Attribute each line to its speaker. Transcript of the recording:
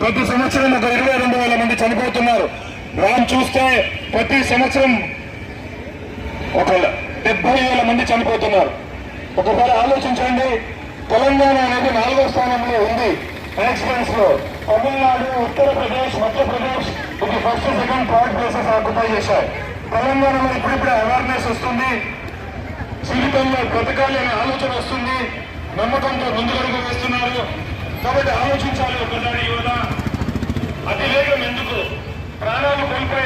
Speaker 1: ప్రతి సంవత్సరం ఒక 22,000 మంది చనిపోతున్నారు. రామ్ చూస్తే ప్రతి సంవత్సరం ఒక 70,000 మంది చనిపోతున్నారు. ఒకసారి ఆలోచించండి. తెలంగాణ అనేది 4వ స్థానంలో ఉంది యాక్సిడెంట్స్ లో. తమిళనాడు, ఉత్తరప్రదేశ్, మధ్యప్రదేశ్ ఇది first, second, third places occupy చేశాయి. తెలంగాణలో ఇప్పుడిప్పుడే అవేర్నెస్ వస్తుంది, జీవితంలో బ్రతకాలి అనే ఆలోచన వస్తుంది, నమ్మకంతో ముందుకు వేస్తున్నారు. కాబట్టి ఆలోచించాలి ఒకసారి యువత. అతివేగం ఎందుకు? ప్రాణాలు కోల్పోయి